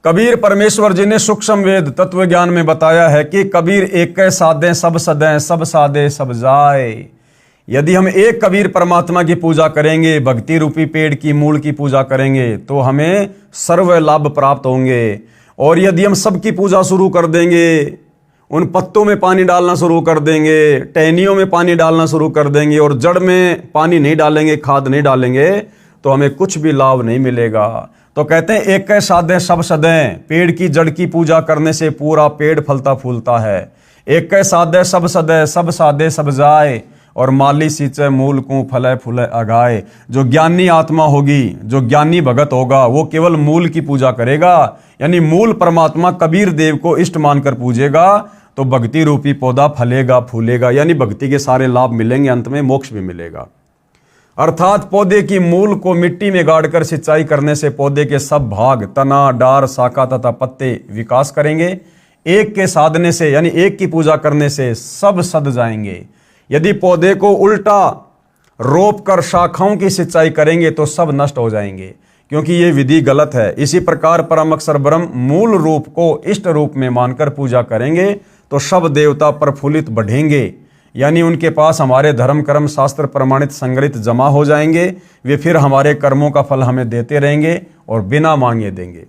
कबीर परमेश्वर जी ने सूक्ष्म वेद तत्व ज्ञान में बताया है कि कबीर एक साधे सब सदें, सब साधे सब जाए। यदि हम एक कबीर परमात्मा की पूजा करेंगे, भक्ति रूपी पेड़ की मूल की पूजा करेंगे, तो हमें सर्व लाभ प्राप्त होंगे। और यदि हम सबकी पूजा शुरू कर देंगे, उन पत्तों में पानी डालना शुरू कर देंगे, टहनियों में पानी डालना शुरू कर देंगे और जड़ में पानी नहीं डालेंगे, खाद नहीं डालेंगे, तो हमें कुछ भी लाभ नहीं मिलेगा। तो कहते हैं एक साधे सब सदें, पेड़ की जड़ की पूजा करने से पूरा पेड़ फलता फूलता है। एक साधे सब सदें, सब साधे सब जाए, और माली सींचे मूल को फले फूले अगाए। जो ज्ञानी आत्मा होगी, जो ज्ञानी भगत होगा, वो केवल मूल की पूजा करेगा, यानी मूल परमात्मा कबीर देव को इष्ट मानकर पूजेगा, तो भक्ति रूपी पौधा फलेगा फूलेगा, यानी भक्ति के सारे लाभ मिलेंगे, अंत में मोक्ष भी मिलेगा। अर्थात पौधे की मूल को मिट्टी में गाड़कर सिंचाई करने से पौधे के सब भाग, तना, डार, शाखा तथा पत्ते विकास करेंगे। एक के साधने से, यानी एक की पूजा करने से सब सद जाएंगे। यदि पौधे को उल्टा रोप कर शाखाओं की सिंचाई करेंगे तो सब नष्ट हो जाएंगे, क्योंकि ये विधि गलत है। इसी प्रकार परम अक्षर ब्रह्म मूल रूप को इष्ट रूप में मानकर पूजा करेंगे तो सब देवता प्रफुल्लित बढ़ेंगे, यानी उनके पास हमारे धर्म कर्म शास्त्र प्रमाणित संग्रहित जमा हो जाएंगे। वे फिर हमारे कर्मों का फल हमें देते रहेंगे और बिना मांगे देंगे।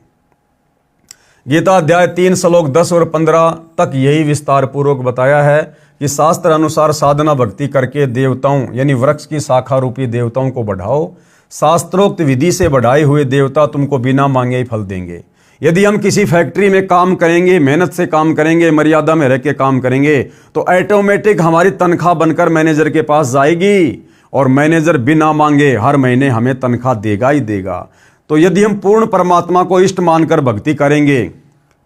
गीता अध्याय 3 श्लोक 10 और 15 तक यही विस्तार पूर्वक बताया है कि शास्त्र अनुसार साधना भक्ति करके देवताओं, यानी वृक्ष की शाखा रूपी देवताओं को बढ़ाओ। शास्त्रोक्त विधि से बढ़ाए हुए देवता तुमको बिना मांगे ही फल देंगे। यदि हम किसी फैक्ट्री में काम करेंगे, मेहनत से काम करेंगे, मर्यादा में रह के काम करेंगे, तो ऑटोमेटिक हमारी तनख्वाह बनकर मैनेजर के पास जाएगी और मैनेजर बिना मांगे हर महीने हमें तनख्वाह देगा ही देगा। तो यदि हम पूर्ण परमात्मा को इष्ट मानकर भक्ति करेंगे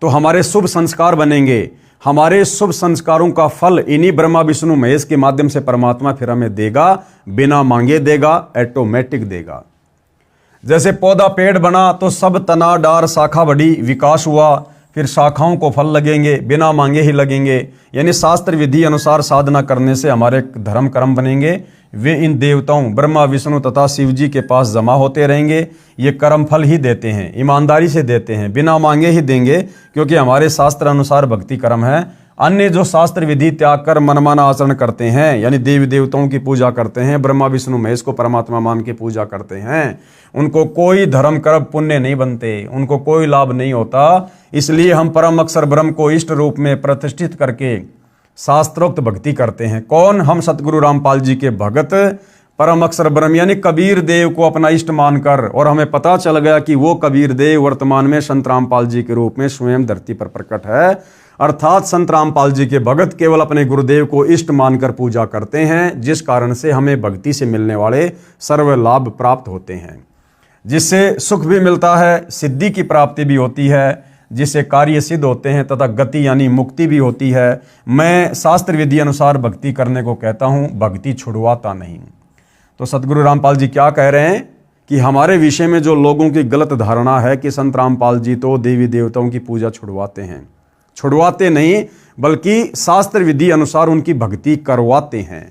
तो हमारे शुभ संस्कार बनेंगे। हमारे शुभ संस्कारों का फल इन्हीं ब्रह्मा विष्णु महेश के माध्यम से परमात्मा फिर हमें देगा, बिना मांगे देगा, ऑटोमेटिक देगा। जैसे पौधा पेड़ बना तो सब तना, डार, शाखा बढ़ी, विकास हुआ, फिर शाखाओं को फल लगेंगे, बिना मांगे ही लगेंगे। यानी शास्त्र विधि अनुसार साधना करने से हमारे धर्म कर्म बनेंगे। वे इन देवताओं ब्रह्मा विष्णु तथा शिव जी के पास जमा होते रहेंगे। ये कर्म फल ही देते हैं, ईमानदारी से देते हैं, बिना मांगे ही देंगे, क्योंकि हमारे शास्त्र अनुसार भक्ति कर्म है। अन्य जो शास्त्र विधि त्याग कर मनमाना आचरण करते हैं, यानी देवी देवताओं की पूजा करते हैं, ब्रह्मा विष्णु महेश को परमात्मा मान के पूजा करते हैं, उनको कोई धर्म कर्म पुण्य नहीं बनते, उनको कोई लाभ नहीं होता। इसलिए हम परम अक्षर ब्रह्म को इष्ट रूप में प्रतिष्ठित करके शास्त्रोक्त भक्ति करते हैं। कौन? हम सतगुरु रामपाल जी के भगत परम अक्षर ब्रह्म यानी कबीर देव को अपना इष्ट मानकर, और हमें पता चल गया कि वो कबीर देव वर्तमान में संत रामपाल जी के रूप में स्वयं धरती पर प्रकट है। अर्थात संत रामपाल जी के भगत केवल अपने गुरुदेव को इष्ट मानकर पूजा करते हैं, जिस कारण से हमें भक्ति से मिलने वाले सर्व लाभ प्राप्त होते हैं, जिससे सुख भी मिलता है, सिद्धि की प्राप्ति भी होती है, जिससे कार्य सिद्ध होते हैं तथा गति यानी मुक्ति भी होती है। मैं शास्त्र विधि अनुसार भक्ति करने को कहता हूँ, भक्ति छुड़वाता नहीं। तो सतगुरु रामपाल जी क्या कह रहे हैं कि हमारे विषय में जो लोगों की गलत धारणा है कि संत रामपाल जी तो देवी देवताओं की पूजा छुड़वाते हैं, छुड़वाते नहीं, बल्कि शास्त्र विधि अनुसार उनकी भक्ति करवाते हैं।